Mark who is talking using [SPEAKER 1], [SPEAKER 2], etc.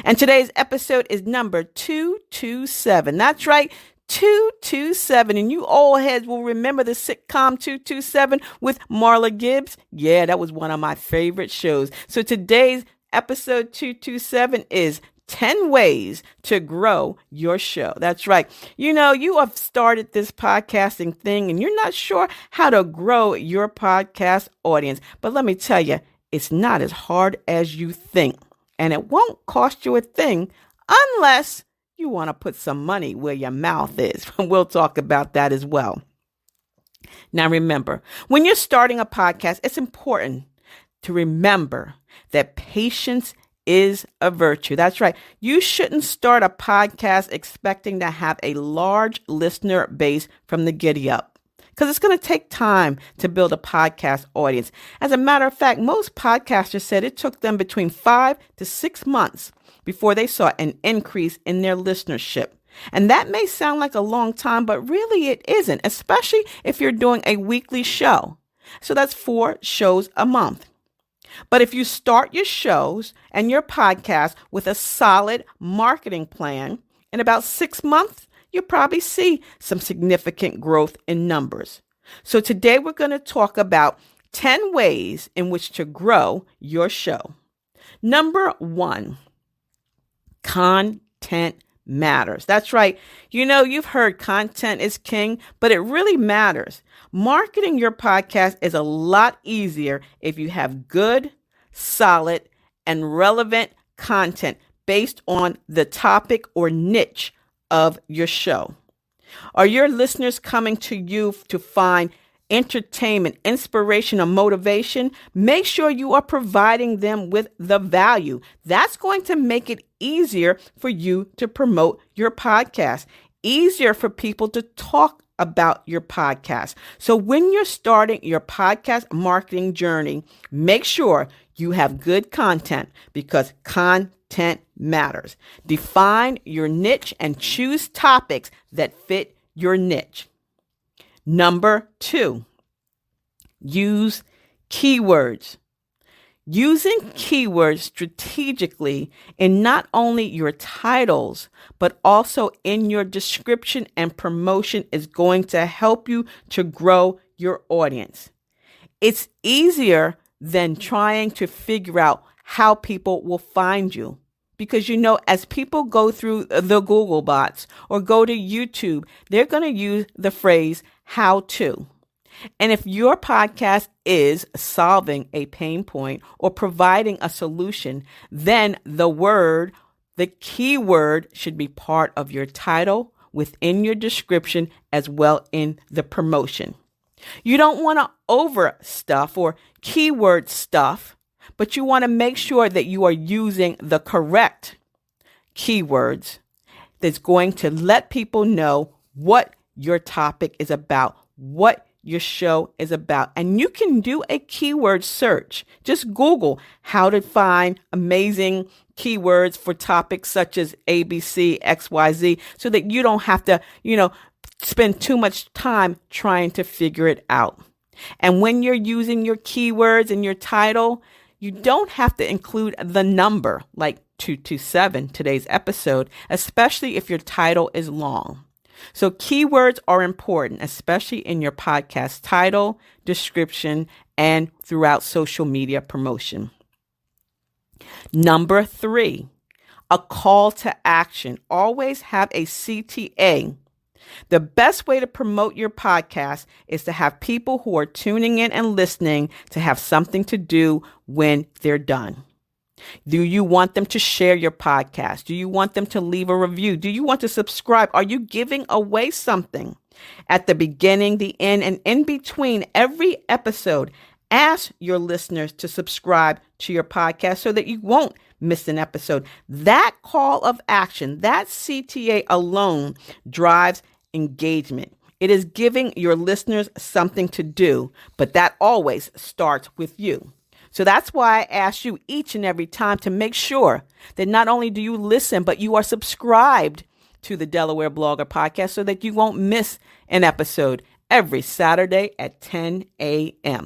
[SPEAKER 1] And today's episode is number 227. That's right, 227. And you old heads will remember the sitcom 227 with Marla Gibbs. Yeah, that was one of my favorite shows. So today's episode 227 is 10 ways to grow your show. That's right. You know, you have started this podcasting thing and you're not sure how to grow your podcast audience. But let me tell you, it's not as hard as you think. And it won't cost you a thing unless you want to put some money where your mouth is. We'll talk about that as well. Now, remember, when you're starting a podcast, it's important to remember that patience is a virtue. That's right. You shouldn't start a podcast expecting to have a large listener base from the giddy up, because it's going to take time to build a podcast audience. As a matter of fact, most podcasters said it took them between 5 to 6 months before they saw an increase in their listenership. And that may sound like a long time, but really it isn't, especially if you're doing a weekly show. So that's 4 shows a month. But if you start your shows and your podcast with a solid marketing plan, in about 6 months, you'll probably see some significant growth in numbers. So today we're going to talk about 10 ways in which to grow your show. Number 1, content matters. That's right. You know, you've heard content is king, but it really matters. Marketing your podcast is a lot easier if you have good, solid, and relevant content based on the topic or niche of your show. Are your listeners coming to you to find entertainment, inspiration, or motivation? Make sure you are providing them with the value. That's going to make it easier for you to promote your podcast, easier for people to talk about your podcast. So when you're starting your podcast marketing journey, make sure you have good content, because content matters. Define your niche and choose topics that fit your niche. Number 2, use keywords. Using keywords strategically in not only your titles, but also in your description and promotion is going to help you to grow your audience. It's easier than trying to figure out how people will find you. Because, you know, as people go through the Google bots or go to YouTube, they're going to use the phrase how to. And if your podcast is solving a pain point or providing a solution, then the keyword should be part of your title, within your description, as well in the promotion. You don't want to overstuff or keyword stuff, but you want to make sure that you are using the correct keywords that's going to let people know what your topic is about, what your show is about. And you can do a keyword search. Just Google how to find amazing keywords for topics such as ABC, XYZ, so that you don't have to, spend too much time trying to figure it out. And when you're using your keywords in your title, you don't have to include the number like 227, today's episode, especially if your title is long. So keywords are important, especially in your podcast title, description, and throughout social media promotion. Number 3, a call to action. Always have a CTA. The best way to promote your podcast is to have people who are tuning in and listening to have something to do when they're done. Do you want them to share your podcast? Do you want them to leave a review? Do you want to subscribe? Are you giving away something? At the beginning, the end, and in between every episode, ask your listeners to subscribe to your podcast so that you won't miss an episode. That call of action, that CTA alone drives engagement. It is giving your listeners something to do, but that always starts with you. So that's why I ask you each and every time to make sure that not only do you listen, but you are subscribed to the Delaware Blogger Podcast so that you won't miss an episode every Saturday at 10 a.m.